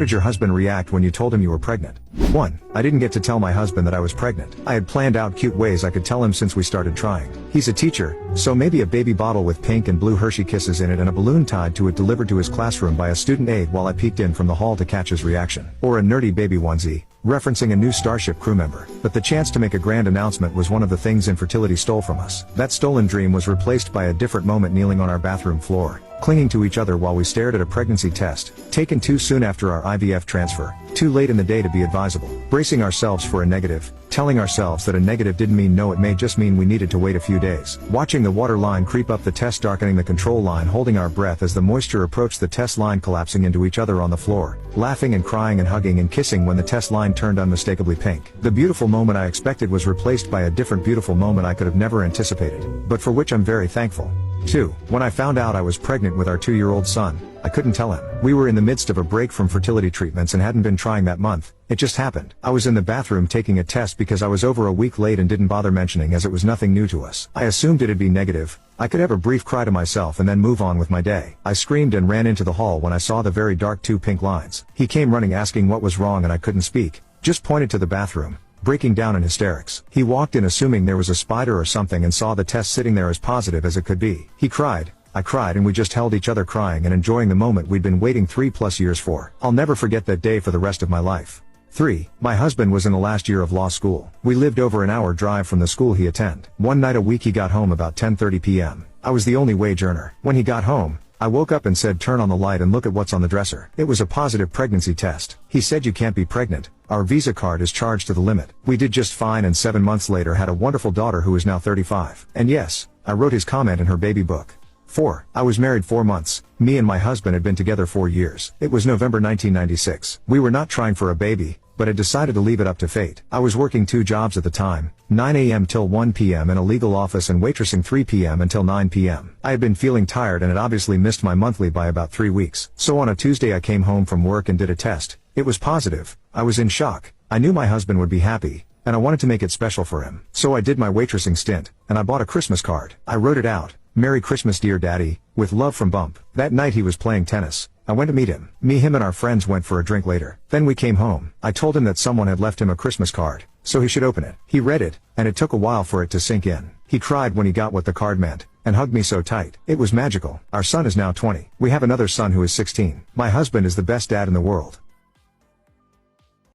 How did your husband react when you told him you were pregnant? 1. I didn't get to tell my husband that I was pregnant. I had planned out cute ways I could tell him since we started trying. He's a teacher, so maybe a baby bottle with pink and blue Hershey Kisses in it and a balloon tied to it delivered to his classroom by a student aide while I peeked in from the hall to catch his reaction. Or a nerdy baby onesie, referencing a new Starship crew member. But the chance to make a grand announcement was one of the things infertility stole from us. That stolen dream was replaced by a different moment kneeling on our bathroom floor, clinging to each other while we stared at a pregnancy test, taken too soon after our IVF transfer, too late in the day to be advisable, bracing ourselves for a negative, telling ourselves that a negative didn't mean no, it may just mean we needed to wait a few days, watching the water line creep up the test, darkening the control line, holding our breath as the moisture approached the test line, collapsing into each other on the floor, laughing and crying and hugging and kissing when the test line turned unmistakably pink. The beautiful moment I expected was replaced by a different beautiful moment I could have never anticipated, but for which I'm very thankful. 2. When I found out I was pregnant with our 2-year-old son, I couldn't tell him. We were in the midst of a break from fertility treatments and hadn't been trying that month. It just happened. I was in the bathroom taking a test because I was over a week late and didn't bother mentioning as it was nothing new to us. I assumed it'd be negative. I could have a brief cry to myself and then move on with my day. I screamed and ran into the hall when I saw the very dark 2 pink lines. He came running asking what was wrong and I couldn't speak, just pointed to the bathroom, breaking down in hysterics. He walked in assuming there was a spider or something and saw the test sitting there as positive as it could be. He cried, I cried, and we just held each other crying and enjoying the moment we'd been waiting 3+ years for. I'll never forget that day for the rest of my life. 3. My husband was in the last year of law school. We lived over an hour drive from the school he attended. One night a week he got home about 10:30 p.m. I was the only wage earner. When he got home, I woke up and said, turn on the light and look at what's on the dresser. It was a positive pregnancy test. He said, you can't be pregnant. Our Visa card is charged to the limit. We did just fine and 7 months later had a wonderful daughter who is now 35. And yes, I wrote his comment in her baby book. 4. I was married 4 months. Me and my husband had been together 4 years. It was November 1996. We were not trying for a baby, but had decided to leave it up to fate. I was working 2 jobs at the time, 9 a.m. till 1 p.m. in a legal office and waitressing 3 p.m. until 9 p.m. I had been feeling tired and had obviously missed my monthly by about 3 weeks. So on a Tuesday I came home from work and did a test. It was positive. I was in shock. I knew my husband would be happy, and I wanted to make it special for him. So I did my waitressing stint, and I bought a Christmas card. I wrote it out, Merry Christmas dear Daddy, with love from Bump. That night he was playing tennis. I went to meet him. Him and our friends went for a drink later. Then we came home. I told him that someone had left him a Christmas card, so he should open it. He read it, and it took a while for it to sink in. He cried when he got what the card meant, and hugged me so tight. It was magical. Our son is now 20. We have another son who is 16. My husband is the best dad in the world.